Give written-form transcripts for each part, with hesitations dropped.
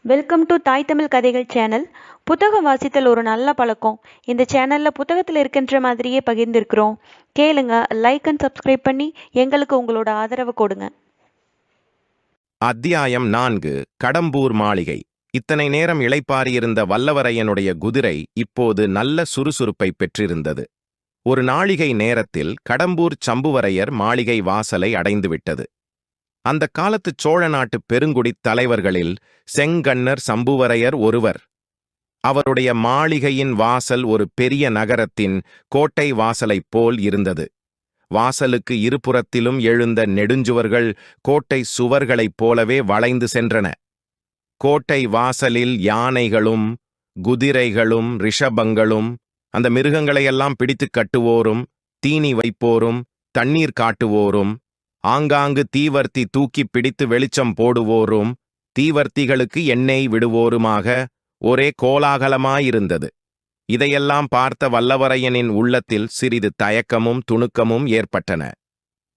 Welcome to தாய் தமிழ் கதைகள் channel. புத்தகம் வாசித்தல் ஒரு நல்ல பழக்கம். இந்த சேனலில் புத்தகத்தில் இருக்கின்ற மாதிரியே பகிர்ந்திருக்கிறோம். கேளுங்க, லைக் அண்ட் சப்ஸ்கிரைப் பண்ணி எங்களுக்கு உங்களோட ஆதரவு கொடுங்க. அத்தியாயம் 4. கடம்பூர் மாளிகை. இத்தனை நேரம் இளைப்பாறியிருந்த வல்லவரையனுடைய குதிரை இப்போது நல்ல சுறுசுறுப்பை பெற்றிருந்தது. ஒரு நாழிகை நேரத்தில் கடம்பூர் சம்புவரையர் மாளிகை வாசலை அடைந்துவிட்டது. அந்த காலத்துச் சோழ நாட்டுப் பெருங்குடித் தலைவர்களில் செங்கண்ணர் சம்புவரையர் ஒருவர். அவருடைய மாளிகையின் வாசல் ஒரு பெரிய நகரத்தின் கோட்டை வாசலைப் போல் இருந்தது. வாசலுக்கு இருபுறத்திலும் எழுந்த நெடுஞ்சுவர்கள் கோட்டை சுவர்களைப் போலவே வளைந்து சென்றன. கோட்டை வாசலில் யானைகளும் குதிரைகளும் ரிஷபங்களும் அந்த மிருகங்களையெல்லாம் பிடித்துக் கட்டுவோரும் தீனி வைப்போரும் தண்ணீர் காட்டுவோரும் ஆங்காங்கு தீவர்த்தி தூக்கி பிடித்து வெளிச்சம் போடுவோரும் தீவர்த்திகளுக்கு எண்ணெய் விடுவோருமாக ஒரே கோலாகலமாயிருந்தது. இதையெல்லாம் பார்த்த வல்லவரையனின் உள்ளத்தில் சிறிது தயக்கமும் துணுக்கமும் ஏற்பட்டன.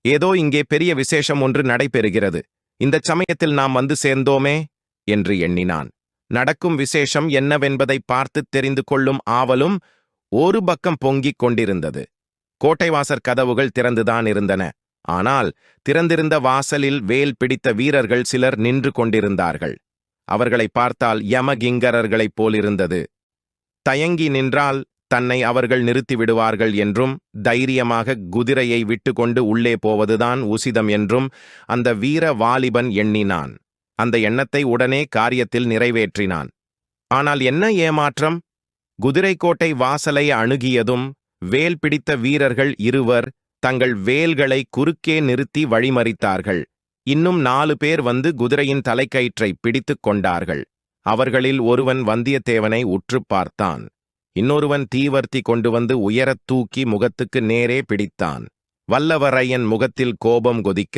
ஏதோ இங்கே பெரிய விசேஷம் ஒன்று நடைபெறுகிறது, இந்தச் சமயத்தில் நாம் வந்து சேர்ந்தோமே என்று எண்ணினான். நடக்கும் விசேஷம் என்னவென்பதை பார்த்துத் தெரிந்து கொள்ளும் ஆவலும் ஒரு பக்கம் பொங்கிக் கொண்டிருந்தது. கோட்டைவாசற் கதவுகள் திறந்துதான் இருந்தன. ஆனால் திறந்திருந்த வாசலில் வேல் பிடித்த வீரர்கள் சிலர் நின்று கொண்டிருந்தார்கள். அவர்களை பார்த்தால் யமகிங்கரர்களைப் போலிருந்தது. தயங்கி நின்றால் தன்னை அவர்கள் நிறுத்திவிடுவார்கள் என்றும் தைரியமாக குதிரையை விட்டுக்கொண்டு உள்ளே போவதுதான் உசிதம் என்றும் அந்த வீர வாலிபன் எண்ணினான். அந்த எண்ணத்தை உடனே காரியத்தில் நிறைவேற்றினான். ஆனால் என்ன ஏமாற்றம்! குதிரைக்கோட்டை வாசலை அணுகியதும் வேல் பிடித்த வீரர்கள் இருவர் தங்கள் வேல்களை குறுக்கே நிறுத்தி வழிமறித்தார்கள். இன்னும் 4 பேர் வந்து குதிரையின் தலைக்கயிற்றை பிடித்துக் கொண்டார்கள். அவர்களில் ஒருவன் வந்தியத்தேவனை உற்றுப் பார்த்தான். இன்னொருவன் தீவர்த்தி கொண்டு வந்து உயரத் தூக்கி முகத்துக்கு நேரே பிடித்தான். வல்லவரையன் முகத்தில் கோபம் கொதிக்க,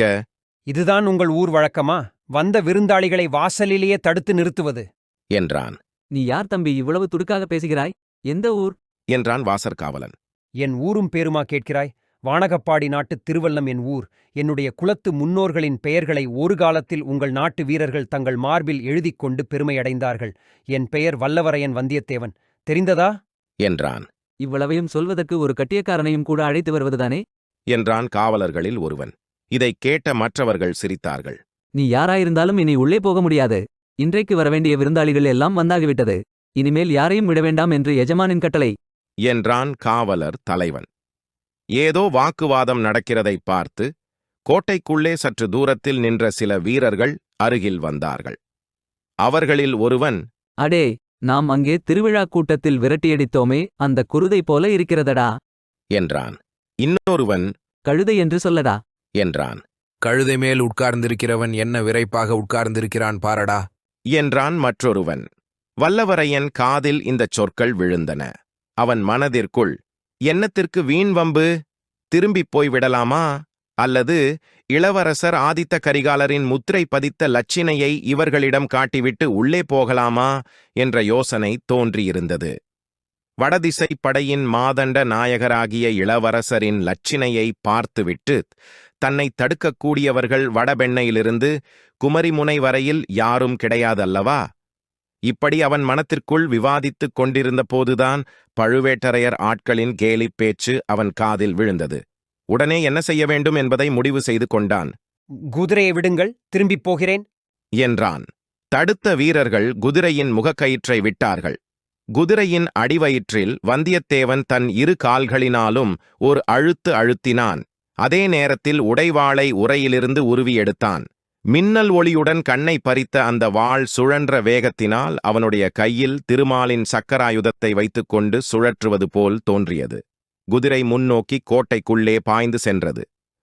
இதுதான் உங்கள் ஊர் வழக்கமா? வந்த விருந்தாளிகளை வாசலிலேயே தடுத்து நிறுத்துவது என்றான். நீ யார் தம்பி, இவ்வளவு துடுக்காக பேசுகிறாய்? எந்த ஊர் என்றான் வாசற்காவலன். என் ஊரும் பேருமா கேட்கிறாய்? வானகப்பாடி நாட்டுத் திருவல்லம் என் ஊர். என்னுடைய குலத்து முன்னோர்களின் பெயர்களை ஒரு காலத்தில் உங்கள் நாட்டு வீரர்கள் தங்கள் மார்பில் எழுதிக் கொண்டு பெருமையடைந்தார்கள். என் பெயர் வல்லவரையன் வந்தியத்தேவன். தெரிந்ததா என்றான். இவ்வளவையும் சொல்வதற்கு ஒரு கட்டியக்காரனையும் கூட அழைத்து வருவதுதானே என்றான் காவலர்களில் ஒருவன். இதைக் கேட்ட மற்றவர்கள் சிரித்தார்கள். நீ யாராயிருந்தாலும் இனி உள்ளே போக முடியாது. இன்றைக்கு வரவேண்டிய விருந்தாளிகள் எல்லாம் வந்தாகிவிட்டது. இனிமேல் யாரையும் விட வேண்டாம் என்று எஜமானின் கட்டளை என்றான் காவலர் தலைவன். ஏதோ வாக்குவாதம் நடக்கிறதைப் பார்த்து கோட்டைக்குள்ளே சற்று தூரத்தில் நின்ற சில வீரர்கள் அருகில் வந்தார்கள். அவர்களில் ஒருவன், அடே, நாம் அங்கே திருவிழாக் கூட்டத்தில் விரட்டியடித்தோமே, அந்த குருதை போல இருக்கிறதடா என்றான். இன்னொருவன், கழுதை என்று சொல்லடா என்றான். கழுதை மேல் உட்கார்ந்திருக்கிறவன் என்ன விரைப்பாக உட்கார்ந்திருக்கிறான் பாரடா என்றான் மற்றொருவன். வல்லவரையன் காதில் இந்தச் சொற்கள் விழுந்தன. அவன் மனதிற்குள், என்னத்திற்கு வீண் வம்பு? திரும்பிப் போய்விடலாமா? அல்லது இளவரசர் ஆதித்த கரிகாலரின் முத்திரை பதித்த லட்சினையை இவர்களிடம் காட்டிவிட்டு உள்ளே போகலாமா என்ற யோசனை தோன்றியிருந்தது. வடதிசை படையின் மாதண்ட நாயகராகிய இளவரசரின் லட்சினையை பார்த்துவிட்டு தன்னை தடுக்கக்கூடியவர்கள் வடபெண்ணையிலிருந்து குமரிமுனை வரையில் யாரும் கிடையாதல்லவா? இப்படி அவன் மனத்திற்குள் விவாதித்துக் கொண்டிருந்த போதுதான் பழுவேட்டரையர் ஆட்களின் கேலிப் பேச்சு அவன் காதில் விழுந்தது. உடனே என்ன செய்ய வேண்டும் என்பதை முடிவு செய்து கொண்டான். குதிரையை விடுங்கள், திரும்பிப் போகிறேன் என்றான். தடுத்த வீரர்கள் குதிரையின் முகக்கயிற்றை விட்டார்கள். குதிரையின் அடிவயிற்றில் வந்தியத்தேவன் தன் 2 கால்களினாலும் ஒரு அழுத்து அழுத்தினான். அதே நேரத்தில் உடைவாளை உறையிலிருந்து உருவி எடுத்தான். மின்னல் ஒளியுடன் கண்ணை பறித்த அந்த வாள் சுழன்ற வேகத்தினால் அவனுடைய கையில் திருமாலின் சக்கராயுதத்தை வைத்துக்கொண்டு சுழற்றுவது போல் தோன்றியது. குதிரை முன்னோக்கி கோட்டைக்குள்ளே பாய்ந்து சென்றது.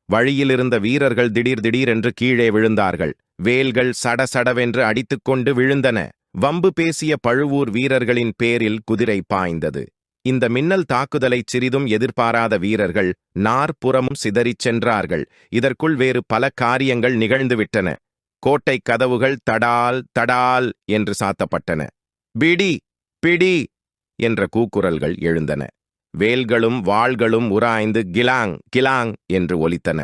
வழியிலிருந்த வீரர்கள் திடீர் திடீரென்று கீழே விழுந்தார்கள். வேல்கள் சடசடவென்று அடித்துக்கொண்டு விழுந்தன. வம்பு பேசிய பழுவூர் வீரர்களின் பேரில் குதிரை பாய்ந்தது. இந்த மின்னல் தாக்குதலைச் சிறிதும் எதிர்பாராத வீரர்கள் நாற்புறமும் சிதறிச் சென்றார்கள். இதற்குள் வேறு பல காரியங்கள் நிகழ்ந்துவிட்டன. கோட்டை கதவுகள் தடால் தடால் என்று சாத்தப்பட்டன. பிடி பிடி என்ற கூக்குரல்கள் எழுந்தன. வேல்களும் வாள்களும் உராய்ந்து கிலாங் கிலாங் என்று ஒலித்தன.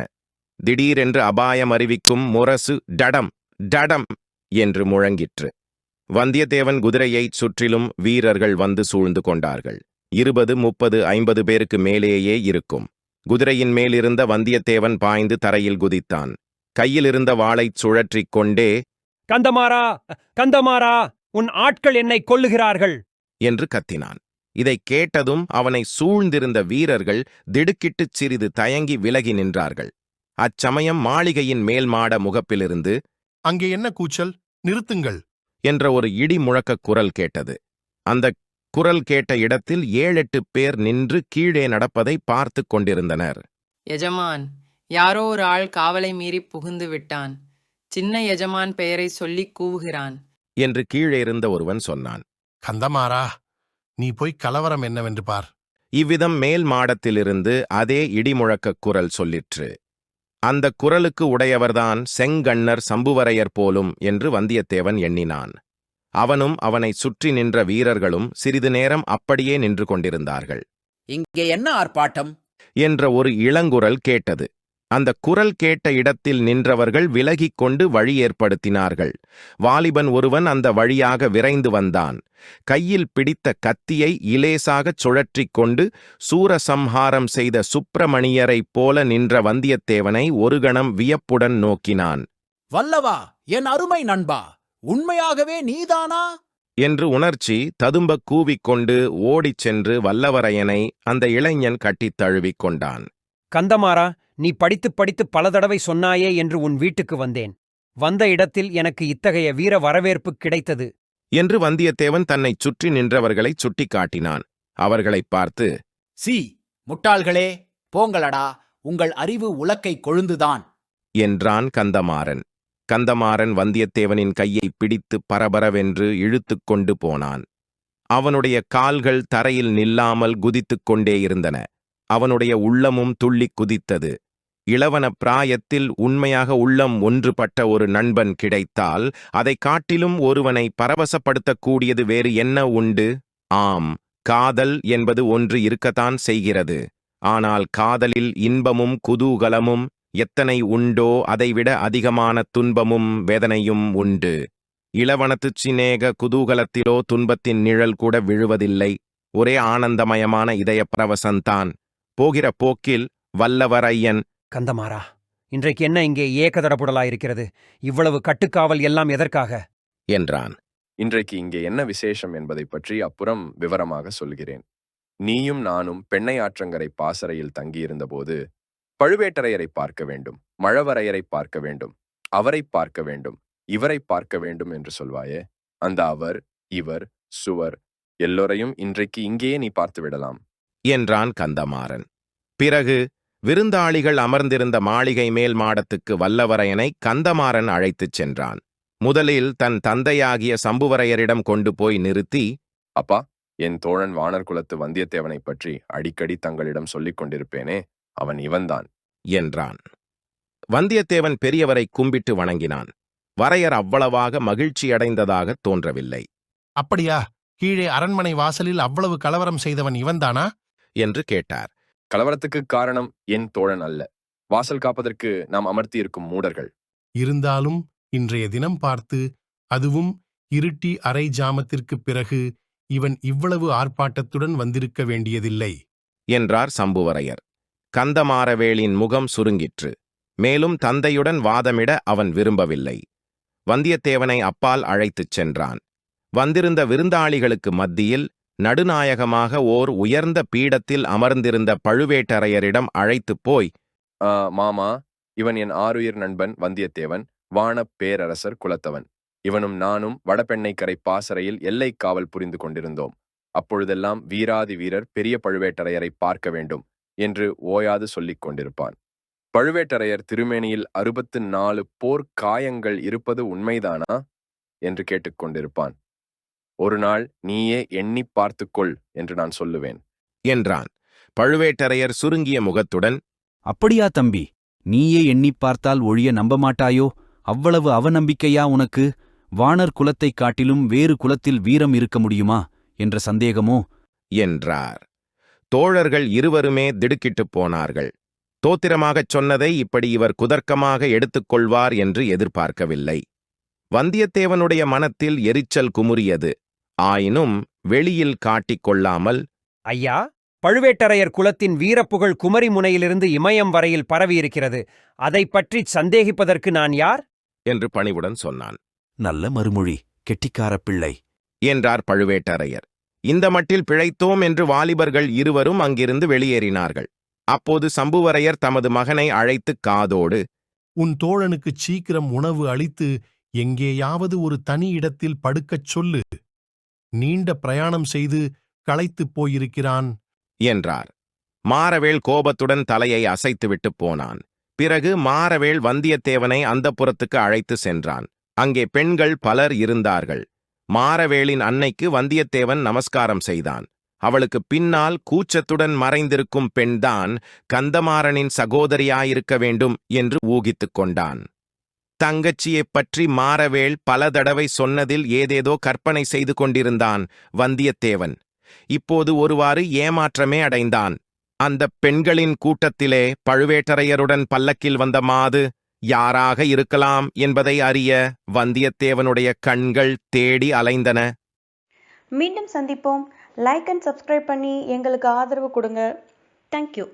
திடீரென்று அபாயம் அறிவிக்கும் முரசு டடம் டடம் என்று முழங்கிற்று. வந்தியத்தேவன் குதிரையைச் சுற்றிலும் வீரர்கள் வந்து சூழ்ந்து கொண்டார்கள். 20, 30, 50 பேருக்கு மேலேயே இருக்கும். குதிரையின் மேலிருந்த வந்தியத்தேவன் பாய்ந்து தரையில் குதித்தான். கையிலிருந்த வாளைச் சுழற்றிக் கொண்டே, கந்தமாறா, கந்தமாறா, உன் ஆட்கள் என்னை கொல்லுகிறார்கள் என்று கத்தினான். இதைக் கேட்டதும் அவனை சூழ்ந்திருந்த வீரர்கள் திடுக்கிட்டுச் சிறிது தயங்கி விலகி நின்றார்கள். அச்சமயம் மாளிகையின் மேல் மாட முகப்பிலிருந்து, அங்கே என்ன கூச்சல்? நிறுத்துங்கள் என்ற ஒரு இடி முழக்கக் குரல் கேட்டது. அந்தக் குரல் கேட்ட இடத்தில் 7-8 பேர் நின்று கீழே நடப்பதை பார்த்துக் கொண்டிருந்தனர். எஜமான், யாரோ ஒரு ஆள் காவலை மீறி புகுந்து விட்டான். சின்ன எஜமான் பெயரை சொல்லிக் கூவுகிறான் என்று கீழே இருந்த ஒருவன் சொன்னான். கந்தமாறா, நீ போய் கலவரம் என்னவென்று பார். இவ்விதம் மேல் மாடத்திலிருந்து அதே இடிமுழக்கக் குரல் சொல்லிற்று. அந்தக் குரலுக்கு உடையவர்தான் செங்கண்ணர் சம்புவரையர் போலும் என்று வந்தியத்தேவன் எண்ணினான். அவனும் அவனை சுற்றி நின்ற வீரர்களும் சிறிது நேரம் அப்படியே நின்று கொண்டிருந்தார்கள். இங்கே என்ன ஆர்ப்பாட்டம் என்ற ஒரு இளங்குரல் கேட்டது. அந்த குரல் கேட்ட இடத்தில் நின்றவர்கள் விலகிக் கொண்டு வழி ஏற்படுத்தினார்கள். வாலிபன் ஒருவன் அந்த வழியாக விரைந்து வந்தான். கையில் பிடித்த கத்தியை இலேசாகச் சுழற்றிக் கொண்டு சூரசம்ஹாரம் செய்த சுப்பிரமணியரைப் போல நின்ற வந்தியத்தேவனை ஒரு கணம் வியப்புடன் நோக்கினான். வல்லவா, என் அருமை நண்பா, உண்மையாகவே நீதானா என்று உணர்ச்சி ததும்பக் கூவிக்கொண்டு ஓடிச் சென்று வல்லவரையனை அந்த இளைஞன் கட்டித் தழுவிக் கொண்டான். கந்தமாறா, நீ படித்து படித்து பல தடவை சொன்னாயே என்று உன் வீட்டுக்கு வந்தேன். வந்த இடத்தில் எனக்கு இத்தகைய வீர வரவேற்பு கிடைத்தது என்று வந்தியத்தேவன் தன்னைச் சுற்றி நின்றவர்களைச் சுட்டிக்காட்டினான். அவர்களைப் பார்த்து, சி முட்டாள்களே, போங்களடா, உங்கள் அறிவு உலக்கை கொழுந்துதான் என்றான் கந்தமாறன். கந்தமாறன் வந்தியத்தேவனின் கையை பிடித்து பரபரவென்று இழுத்துக் கொண்டு போனான். அவனுடைய கால்கள் தரையில் நில்லாமல் குதித்துக் கொண்டே இருந்தன. அவனுடைய உள்ளமும் துள்ளிக் குதித்தது. இளவன பிராயத்தில் உண்மையாக உள்ளம் ஒன்றுபட்ட ஒரு நண்பன் கிடைத்தால் அதைக் காட்டிலும் ஒருவனை பரவசப்படுத்தக்கூடியது வேறு என்ன உண்டு? ஆம், காதல் என்பது ஒன்று இருக்கத்தான் செய்கிறது. ஆனால் காதலில் இன்பமும் குதூகலமும் எத்தனை உண்டோ அதைவிட அதிகமான துன்பமும் வேதனையும் உண்டு. இளவனத்துச் சிநேக குதூகலத்திலோ துன்பத்தின் நிழல் கூட விழுவதில்லை. ஒரே ஆனந்தமயமான இதய பரவசந்தான். போகிற போக்கில் வல்லவரையன், கந்தமாறா, இன்றைக்கு என்ன இங்கே ஏகதடபுடலாயிருக்கிறது? இவ்வளவு கட்டுக்காவல் எல்லாம் எதற்காக என்றான். இன்றைக்கு இங்கே என்ன விசேஷம் என்பதை பற்றி அப்புறம் விவரமாக சொல்கிறேன். நீயும் நானும் பெண்ணை ஆற்றங்கரை பாசறையில் தங்கியிருந்தபோது பழுவேட்டரையரை பார்க்க வேண்டும், மழவரையரை பார்க்க வேண்டும், அவரை பார்க்க வேண்டும், இவரை பார்க்க வேண்டும் என்று சொல்வாயே, அந்த அவர், இவர், சுவர் எல்லோரையும் இன்றைக்கு இங்கேயே நீ பார்த்து விடலாம் என்றான் கந்தமாறன். பிறகு விருந்தாளிகள் அமர்ந்திருந்த மாளிகை மேல் மாடத்துக்கு வல்லவரையனை கந்தமாறன் அழைத்துச் சென்றான். முதலில் தன் தந்தையாகிய சம்புவரையரிடம் கொண்டு போய் நிறுத்தி, அப்பா, என் தோழன் வானர் குலத்து வந்தியத்தேவனைப் பற்றி அடிக்கடி தங்களிடம் சொல்லிக் கொண்டிருப்பேனே, அவன் இவன்தான் என்றான். வந்தியத்தேவன் பெரியவரை கும்பிட்டு வணங்கினான். வரையர் அவ்வளவாக மகிழ்ச்சியடைந்ததாகத் தோன்றவில்லை. அப்படியா? கீழே அரண்மனை வாசலில் அவ்வளவு கலவரம் செய்தவன் இவன்தானா என்று கேட்டார். கலவரத்துக்கு காரணம் என் தோழன் அல்ல, வாசல் காப்பதற்கு நாம் அமர்த்தியிருக்கும் மூடர்கள். இருந்தாலும் இன்றைய தினம் பார்த்து, அதுவும் இருட்டி அரை ஜாமத்திற்குப் பிறகு, இவன் இவ்வளவு ஆர்ப்பாட்டத்துடன் வந்திருக்க வேண்டியதில்லை என்றார் சம்புவரையர். கந்தமாறவேளின் முகம் சுருங்கிற்று. மேலும் தந்தையுடன் வாதமிட அவன் விரும்பவில்லை. வந்தியத்தேவனை அப்பால் அழைத்துச் சென்றான். வந்திருந்த விருந்தாளிகளுக்கு மத்தியில் நடுநாயகமாக ஓர் உயர்ந்த பீடத்தில் அமர்ந்திருந்த பழுவேட்டரையரிடம் அழைத்துப் போய், மாமா, இவன் என் ஆருயிர் நண்பன் வந்தியத்தேவன், வானப் பேரரசர் குலத்தவன். இவனும் நானும் வடபெண்ணைக்கரை பாசறையில் எல்லைக் காவல் புரிந்து கொண்டிருந்தோம். அப்பொழுதெல்லாம் வீராதி வீரர் பெரிய பழுவேட்டரையரை பார்க்க வேண்டும் என்று ஓயாது சொல்லிக் கொண்டிருப்பான். பழுவேட்டரையர் திருமேனியில் 64 போர் காயங்கள் இருப்பது உண்மைதானா என்று கேட்டுக்கொண்டிருப்பான். ஒரு நாள் நீயே எண்ணி பார்த்துக்கொள் என்று நான் சொல்லுவேன் என்றான். பழுவேட்டரையர் சுருங்கிய முகத்துடன், அப்படியா தம்பி? நீயே எண்ணிப் பார்த்தால் ஒழிய நம்ப மாட்டாயோ? அவ்வளவு அவநம்பிக்கையா உனக்கு? வானர் குலத்தைக் காட்டிலும் வேறு குலத்தில் வீரம் இருக்க முடியுமா என்ற சந்தேகமோ? என்றார். தோழர்கள் இருவருமே திடுக்கிட்டுப் போனார்கள். தோத்திரமாகச் சொன்னதை இப்படி இவர் குதர்க்கமாக எடுத்துக்கொள்வார் என்று எதிர்பார்க்கவில்லை. வந்தியத்தேவனுடைய மனத்தில் எரிச்சல் குமுறியது. ஆயினும் வெளியில் காட்டிக் கொள்ளாமல், ஐயா, பழுவேட்டரையர் குலத்தின் வீரப்புகழ் குமரி முனையிலிருந்து இமயம் வரையில் பரவியிருக்கிறது. அதைப் பற்றி சந்தேகிப்பதற்கு நான் யார் என்று பணிவுடன் சொன்னான். நல்ல மறுமொழி, கெட்டிக்கார பிள்ளை என்றார் பழுவேட்டரையர். இந்த மட்டில் பிழைத்தோம் என்று வாலிபர்கள் இருவரும் அங்கிருந்து வெளியேறினார்கள். அப்போது சம்புவரையர் தமது மகனை அழைத்து காதோடு, உன் தோழனுக்குச் சீக்கிரம் உணவு அளித்து எங்கேயாவது ஒரு தனி இடத்தில் படுக்கச் சொல்லு. நீண்ட பிரயாணம் செய்து களைத்துப் போயிருக்கிறான் என்றார். மாரவேள் கோபத்துடன் தலையை அசைத்துவிட்டுப் போனான். பிறகு மாரவேள் வந்தியத்தேவனை அந்தப்புரத்துக்கு அழைத்து சென்றான். அங்கே பெண்கள் பலர் இருந்தார்கள். மாரவேளின் அன்னைக்கு வந்தியத்தேவன் நமஸ்காரம் செய்தான். அவளுக்கு பின்னால் கூச்சத்துடன் மறைந்திருக்கும் பெண்தான் கந்தமாறனின் சகோதரியாயிருக்க வேண்டும் என்று ஊகித்துக் கொண்டான். தங்கச்சியைப் பற்றி மாரவேள் பல தடவை சொன்னதில் ஏதேதோ கற்பனை செய்து கொண்டிருந்தான் வந்தியத்தேவன். இப்போது ஒருவாறு ஏமாற்றமே அடைந்தான். அந்தப் பெண்களின் கூட்டத்திலே பழுவேட்டரையருடன் பல்லக்கில் வந்த மாது யாராக இருக்கலாம் என்பதை அறிய வந்தியத்தேவனுடைய கண்கள் தேடி அலைந்தன. மீண்டும் சந்திப்போம். லைக் அண்ட் சப்ஸ்கிரைப் பண்ணி எங்களுக்கு ஆதரவு கொடுங்க. தேங்க்யூ.